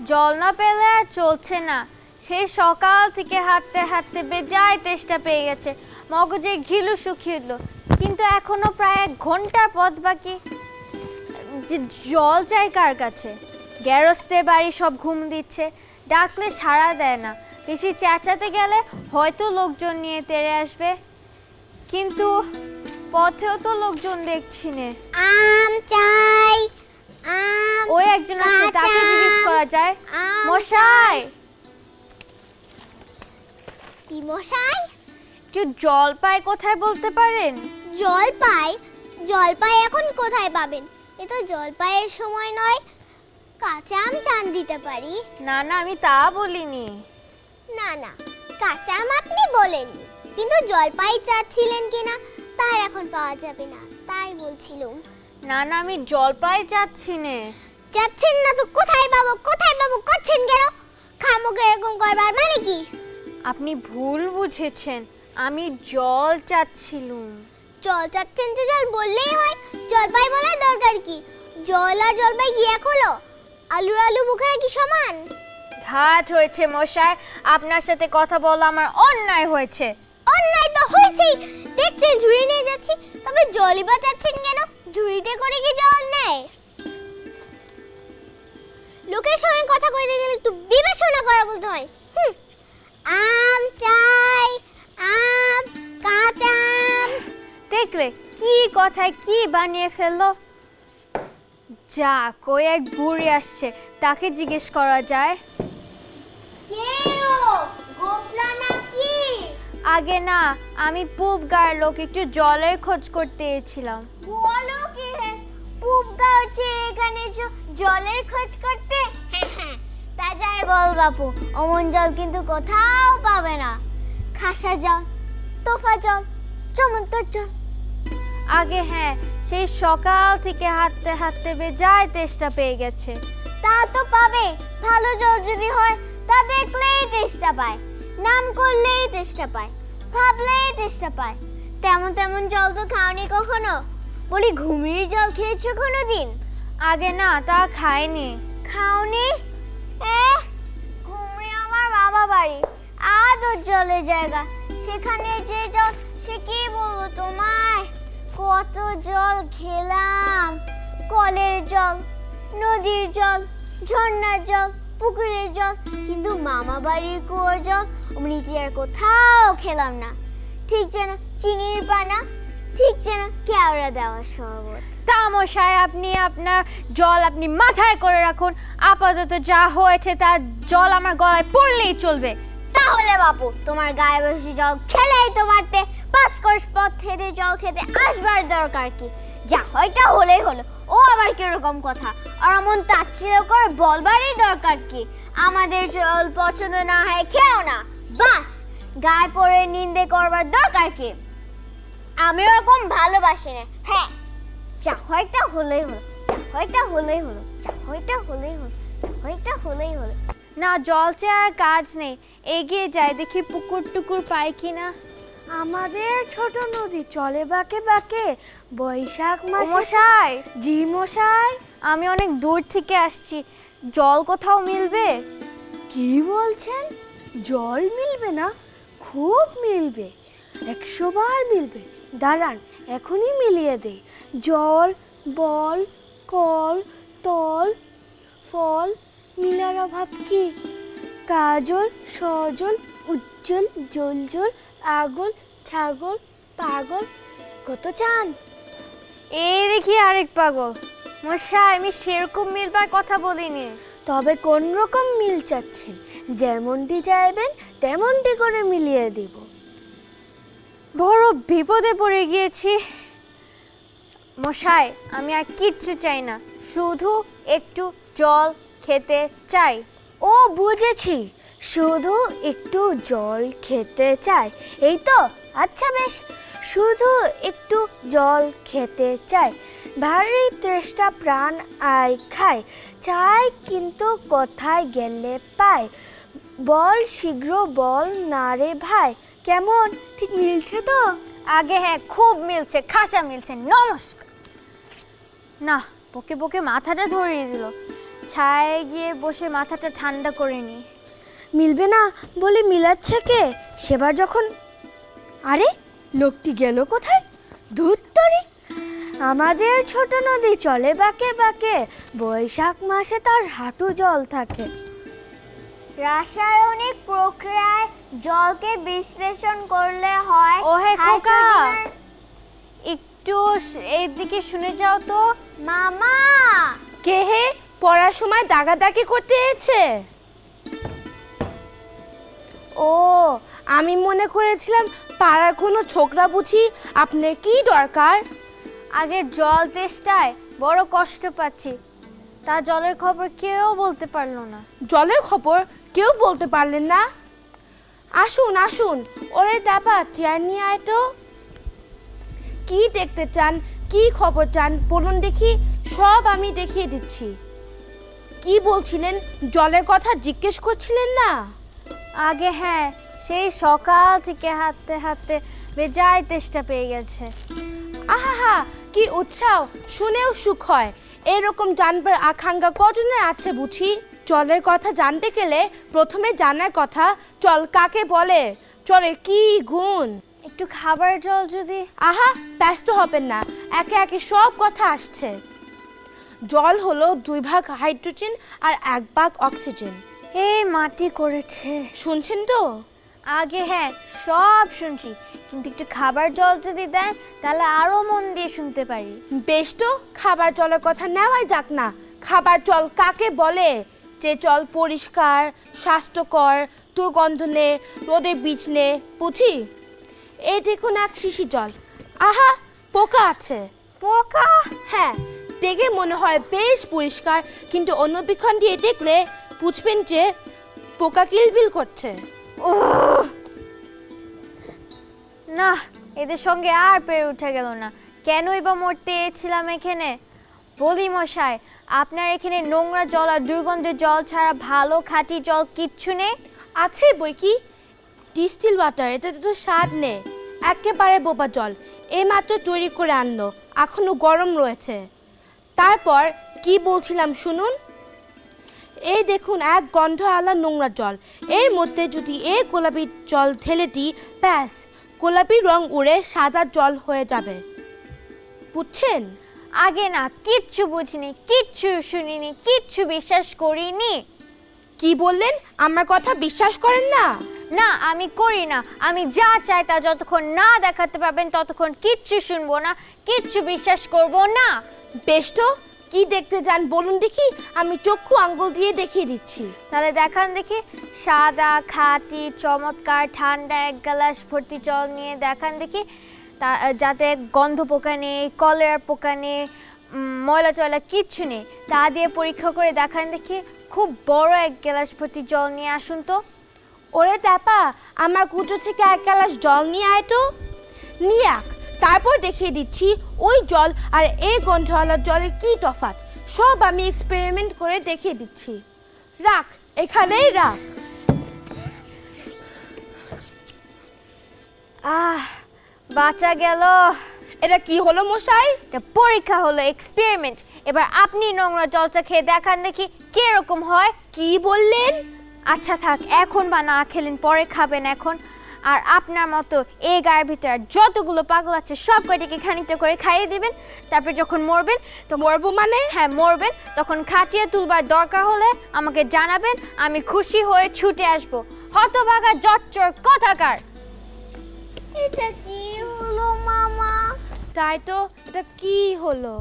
জল না পেলে আর চলছে না। সেই সকাল থেকে হাঁটতে হাঁটতে বেজায় তেষ্টা পেয়ে গেছে, মগজে ঘিলু শুকিয়ে দিল, কিন্তু এখনো প্রায় 1 ঘন্টার পথ বাকি। জল চাই কার কাছে? গেরস্তে বাড়ি সব ঘুম দিচ্ছে, ডাকলে সাড়া দেয় না। বেশি চেঁচাতে গেলে হয়তো লোকজন নিয়ে তেড়ে আসবে, কিন্তু পথেও তো লোকজন দেখছি নে। আম চাই, আম। ওই একজন আছে, তাকে জিজ্ঞেস করা যায়। মশাই, কি মশাই? একটু জল পাই কোথায় বলতে পারেন? জলপাই এখন কোথায় পাবেন? এ তো জলপাইয়ের সময় নয়, কাঁচা আম চান দিতে পারি। না না, আমি তা বলিনি। না না, কাঁচা আম আপনি বলেননি, কিন্তু জলপাই চাচ্ছিলেন কিনা তার এখন পাওয়া যাবে না, তাই বলছিলাম। না না, আমি জলপাই চাচ্ছি নে। যাচ্ছেন না তো কোথায় পাবো করছেন কেন? খামোকে এরকম করবার মানে কি? আপনি ভুল বুঝেছেন, আমি জল চাচ্ছিলুম। জল চাচ্ছেন তো জল বললেই হয়, জলপাই বলার দরকার কি? জল আর জলপাই কি এক হলো? আলু বুখারা কি সমান? ঘাট হয়েছে মশাই, আপনার সাথে কথা বলা আমার অন্যায় হয়েছে। অন্যায় তো হয়েছেই, দেখছেন ঝুড়ি নিয়ে যাচ্ছি, তবে জলই বা চাচ্ছেন কেন? ঝুড়িতে করে কি জল নেয়? লোকের সঙ্গে কথা কইতে গেলে একটু বিবেচনা করা বলতে হয়। আম চাই, আম, কাঁচা আম। দেখলে কি কথায় কি বানিয়ে ফেললো। যা কই, এক বুড়ি আসছে, তাকে জিজ্ঞেস করা যায়। কে ও? গোপলা নাকি? আগে না, আমি পূব গায়ের লোক, একটু জলের খোঁজ করতে এসেছিলাম। বলো কি হে? পূব গাছে এখানে জলের খোঁজ করতে? তা যাই বল বাপু, অমন জল কিন্তু কোথাও পাবে না। খাসা জল, তোফা জল, চমৎকার জল। আগে হ্যাঁ, সেই সকাল থেকে হাঁটতে হাঁটতে বেজায় তেষ্টা পেয়ে গেছে। তা তো পাবে, ভালো জল যদি হয়, তা দেখলেই তেষ্টা পায়, নাম করলেই তেষ্টা পায়, ভাবলেই তেষ্টা পায়। তেমন তেমন জল তো খাওনি কখনো? বলি ঘুমরির জল খেয়েছো কোনোদিন? আগে না, তা খাইনি। খাওনি? ঘুমরি আমার বাবা বাড়ি, আদর জলের জায়গা, সেখানে যে জল সে কি বলবো তোমায়। কত জল খেলাম, কলের জল, নদীর জল, ঝর্ণার জল, পুকুরের জল, কিন্তু মামা বাড়ির কুয়োর জল অমনি কি আর কোথাও খেলাম না। ঠিক যেন চিনির পানা, ঠিক যেন কেওড়া দেওয়া শরবত। তা মশাই, আপনি আপনার জল আপনি মাথায় করে রাখুন, আপাতত যা হয়েছে তার জল আমার গলায় পড়লেই চলবে। তাহলে বাপু, তোমার গায়ে বসে জল খেলেই তো পারতে, 5 কোষ পথ হেঁটে জল খেতে আসবার দরকার কি? যা হয়টা হলেই হলো, ও আবার কিরকম কথা? আর এমন তাচ্ছিল্য করে বলবারই দরকার কি? আমাদের জল পছন্দ না হয় খেও না, বাস। গায়ে পড়ে নিন্দে করবার দরকার কি? আমি ওরকম ভালোবাসি না। হ্যাঁ, যা হয়টা হলেই হলো, যা হয়টা হলেই হলো, যা হয়টা হলেই হলো, যা হয়টা হলেই হলো। না, জল চেয়ে আর কাজ নেই, এগিয়ে যাই, দেখি পুকুর টুকুর পাই কিনা। আমাদের ছোট নদী চলে বাঁকে বাঁকে বৈশাখ মাসে। মশাই, জি মশাই। আমি অনেক দূর থেকে আসছি, জল কোথাও মিলবে? কি বলছেন? জল মিলবে না? খুব মিলবে, 100 বার মিলবে। দাঁড়ান, এখনই মিলিয়ে দেই। জল, বল, কল, তল, ফল, মিলার অভাব কি? কাজল, সজল, উজ্জ্বল, জলজল, আগল, ছাগল, পাগল, কত চান? এই দেখি আরেক পাগল। মশাই, আমি সেরকম মিলবার কথা বলিনি। তবে কোন রকম মিল চাচ্ছেন? যেমনটি চাইবেন তেমনটি করে মিলিয়ে দিব। বড় বিপদে পড়ে গিয়েছি মশাই, আমি আর কিচ্ছু চাই না, শুধু একটু জল খেতে চাই। ও বুঝেছি, শুধু একটু জল খেতে চাই, এই তো? আচ্ছা বেশ, শুধু একটু জল খেতে চাই, ভারী তৃষ্ণা প্রাণ আই খায়, চাই কিন্তু কোথায় গেলে পায়, বল শীঘ্র বল না রে ভাই। কেমন, ঠিক মিলছে তো? আগে হ্যাঁ, খুব মিলছে, খাসা মিলছে। নমস্কার। না, বকে বকে মাথাটা ধরিয়ে দিল। ছায়ে গিয়ে বসে মাথাটা ঠান্ডা করে নি। মিলবে না বলে মিলাচ্ছে কে সেবার যখন। আরে লোকটি গেল কোথায়? ধুত্তরি, আমাদের ছোট নদী চলে বাঁকে বাঁকে, বৈশাখ মাসে তার হাঁটু জল থাকে। রাসায়নিক প্রক্রিয়ায় জলকে বিশ্লেষণ করলে হয় ওহে খোকা, হাইড্রোজেনের- একটু এইদিকে শুনে যাও তো। মামা কে হে পড়ার সময় দাগাদাগি করতে এসেছে? ও, আমি মনে করেছিলাম পাড়ার কোনো ছোকরা বুঝি। আপনার কি দরকার? আগে জল তেষ্টায় বড় কষ্ট পাচ্ছি, তা জলের খবর কেউ বলতে পারলো না। জলের খবর কেউ বলতে পারলেন না? আসুন আসুন, ওরে দাবা চেয়ার নিয়ে আয় তো। কি দেখতে চান, কি খবর চান বলুন দেখি, সব আমি দেখিয়ে দিচ্ছি। কি বলছিলেন, জলের কথা জিজ্ঞেস করছিলেন না? আগে হ্যাঁ, সেই সকাল থেকে হাঁটতে হাঁটতে বেজায় তেষ্টা পেয়ে গেছে। আহা, কি উৎসাহ, শুনেও সুখ হয়। এরকম জানবার আকাঙ্ক্ষা কজনের আছে বুঝি? জলের কথা জানতে গেলে প্রথমে জানার কথা জল কাকে বলে, জলের কি গুণ। একটু খাবার জল যদি। আহা, ব্যস্ত হবেন না, একে একে সব কথা আসছে। জল হলো 2 ভাগ হাইড্রোজেন আর 1 ভাগ অক্সিজেন। এই মাটি করেছে। শুনছেন তো? আগে হ্যাঁ, সব শুনছি, কিন্তু একটু খাবার জল যদি দেন তাহলে আরো মন দিয়ে শুনতে পারি। বেশ তো, খাবার জলের কথা নেওয়াই যাক না। খাবার জল কাকে বলে? যে জল পরিষ্কার, স্বাস্থ্যকর, দুর্গন্ধ নেই, রোদের বীজ নেই, বুঝি? এই দেখুন এক শিশি জল। আহা, পোকা আছে। পোকা? হ্যাঁ, দেখে মনে হয় বেশ পরিষ্কার, কিন্তু অন্যবীক্ষণ দিয়ে দেখলে বুঝবেন যে পোকা কিলবিল করছে। ওহ! না, এদের সঙ্গে আর পেরে উঠে গেল না। কেনই বা মরতে এসেছিলাম এখানে? বলি মশাই, আপনার এখানে নোংরা জল আর দুর্গন্ধের জল ছাড়া ভালো খাঁটি জল কিচ্ছু নেই? আছে বই কি, ডিস্টিল ওয়াটার, এটাতে তো স্বাদ নেই, একেবারে বোবা জল। এইমাত্র তৈরি করে আনলো, এখনো গরম রয়েছে। তারপর কি বলছিলাম শুনুন। এই দেখুন এক গন্ধ আলা নোংরা জল, এর মধ্যে যদি এই গোলাপি জল ঢেলে দিই, ব্যাস গোলাপি রং উড়ে সাদা জল হয়ে যাবে। বুঝছেন? আগে না, কিচ্ছু বুঝিনি, কিচ্ছু শুনিনি, কিচ্ছু বিশ্বাস করিনি। কি বললেন? আমার কথা বিশ্বাস করেন না? না, আমি করি না। আমি যা চাই তা যতক্ষণ না দেখাতে পারবেন ততক্ষণ কিচ্ছু শুনবো না, কিচ্ছু বিশ্বাস করব না। বেশ তো, কি দেখতে চান বলুন দেখি, আমি চক্ষু আঙ্গুল দিয়ে দেখিয়ে দিচ্ছি। তাহলে দেখান দেখি, সাদা খাঁটি চমৎকার ঠান্ডা 1 গ্লাস ভর্তি জল নিয়ে দেখান দেখি, যাতে গন্ধ পোকা নেই, কলেরা পোকা নেই, ময়লা টয়লা কিচ্ছু নেই, তা দিয়ে পরীক্ষা করে দেখান দেখি। খুব বড় 1 গ্লাস ভর্তি জল নিয়ে আসুন তো। ওরে টাপা, আমার কুচো থেকে 1 গ্লাস জল নিয়ে আয় তো। নিয়ে আক, তারপর দেখিয়ে দিচ্ছি ওই জল আর এই গন্ধওয়ালা জলের কি তফাৎ। সব আমি এক্সপেরিমেন্ট করে দেখিয়ে দিচ্ছি। রাখ, এখানেই রাখ। বাঁচা গেল। এটা কি হলো মশাই? এটা পরীক্ষা হলো, এক্সপেরিমেন্ট। এবার আপনি নোংরা জলটা খেয়ে দেখান দেখি কিরকম হয়। কি বললেন? আচ্ছা থাক, এখন বা না খেলেন, পরে খাবেন এখন। আর আপনার মতো এই গায়ের ভিতরে যতগুলো পাগল আছে সব কয়টাকে খানিকটা করে খাইয়ে দিবেন। তারপর যখন মরবেন, তো মরবো মানে? হ্যাঁ মরবেন, তখন খাটিয়ে তুলবার দরকার হলে আমাকে জানাবেন, আমি খুশি হয়ে ছুটে আসবো। হতভাগা জটচর কথাকার। এটা কি হলো মামা? তাই তো, এটা কি হলো?